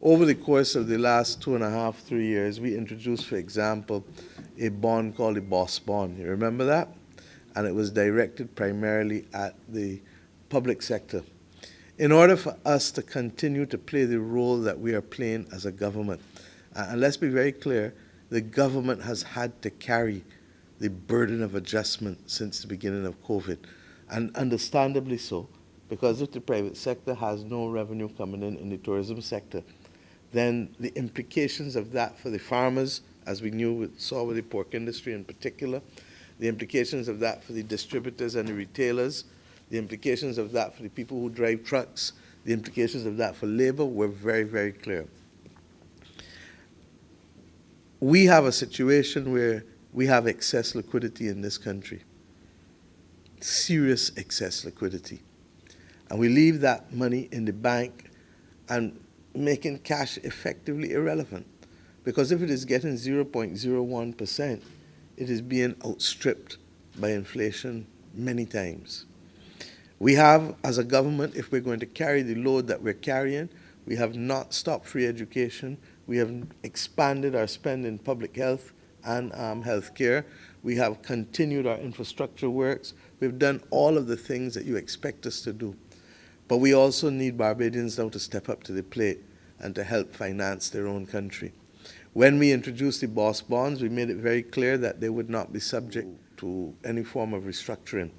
over the course of the last 2.5, 3 years, we introduced, for example, a bond called the Boss Bond. You remember that? And it was directed primarily at the public sector. In order for us to continue to play the role that we are playing as a government, and let's be very clear, the government has had to carry the burden of adjustment since the beginning of COVID, and understandably so, because if the private sector has no revenue coming in the tourism sector, then the implications of that for the farmers, as we saw with the pork industry in particular, the implications of that for the distributors and the retailers, the implications of that for the people who drive trucks, the implications of that for labor were very, very clear. We have a situation where we have excess liquidity in this country, serious excess liquidity. And we leave that money in the bank and making cash effectively irrelevant. Because if it is getting 0.01%, it is being outstripped by inflation many times. We have, as a government, if we're going to carry the load that we're carrying, we have not stopped free education. We have expanded our spend in public health and health care. We have continued our infrastructure works. We've done all of the things that you expect us to do. But we also need Barbadians now to step up to the plate and to help finance their own country. When we introduced the Boss Bonds, we made it very clear that they would not be subject to any form of restructuring.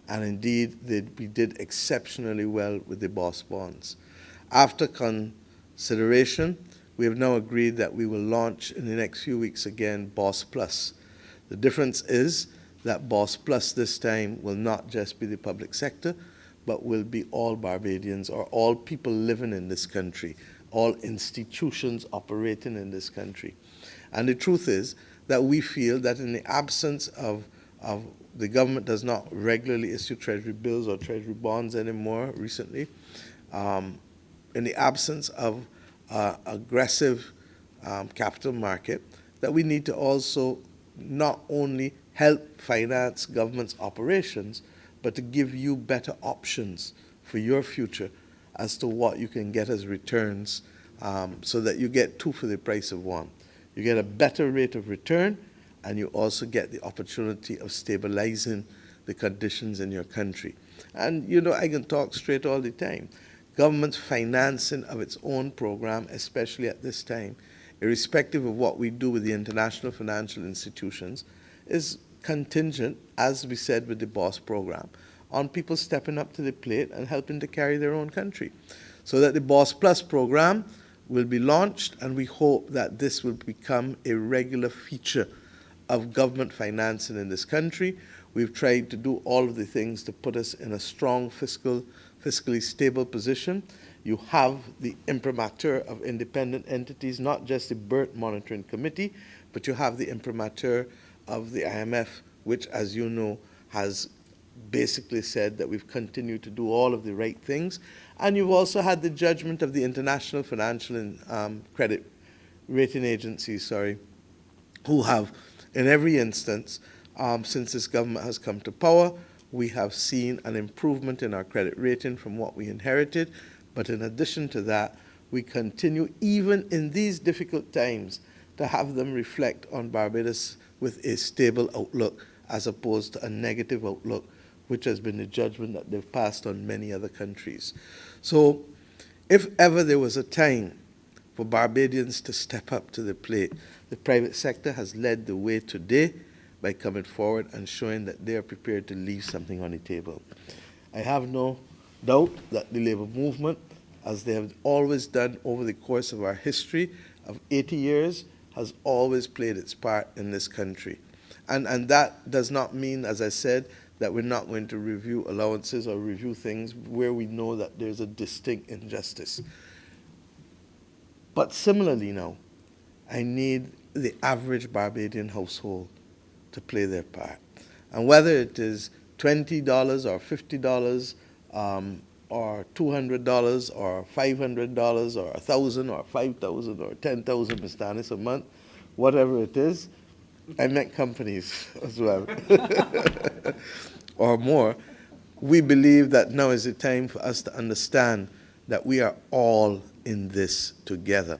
And indeed, we did exceptionally well with the Boss Bonds. After consideration, we have now agreed that we will launch in the next few weeks again Boss Plus. The difference is that Boss Plus this time will not just be the public sector, but will be all Barbadians or all people living in this country, all institutions operating in this country. And the truth is that we feel that in the absence of the government does not regularly issue treasury bills or treasury bonds anymore recently, in the absence of aggressive capital market, that we need to also not only help finance government's operations, but to give you better options for your future as to what you can get as returns, so that you get two for the price of one. You get a better rate of return, and you also get the opportunity of stabilizing the conditions in your country. And you know, I can talk straight all the time. Government's financing of its own program, especially at this time, irrespective of what we do with the international financial institutions, is contingent, as we said with the BOSS program, on people stepping up to the plate and helping to carry their own country. So that the BOSS Plus program will be launched, and we hope that this will become a regular feature of government financing in this country. We've tried to do all of the things to put us in a strong fiscally stable position. You have the imprimatur of independent entities, not just the Birth Monitoring Committee, but you have the imprimatur of the IMF, which, as you know, has basically said that we've continued to do all of the right things. And you've also had the judgment of the international financial and credit rating agencies, who have, in every instance, since this government has come to power, we have seen an improvement in our credit rating from what we inherited. But in addition to that, we continue, even in these difficult times, to have them reflect on Barbados with a stable outlook as opposed to a negative outlook, which has been the judgment that they've passed on many other countries. So if ever there was a time for Barbadians to step up to the plate, the private sector has led the way today by coming forward and showing that they are prepared to leave something on the table. I have no doubt that the labor movement, as they have always done over the course of our history of 80 years, has always played its part in this country. And that does not mean, as I said, that we're not going to review allowances or review things where we know that there's a distinct injustice. But similarly now, I need the average Barbadian household to play their part. And whether it is $20 or $50 or $200 or $500 or $1,000 or $5,000 or $10,000, Mr. Anis, a month, whatever it is, I met companies as well, or more. We believe that now is the time for us to understand that we are all in this together.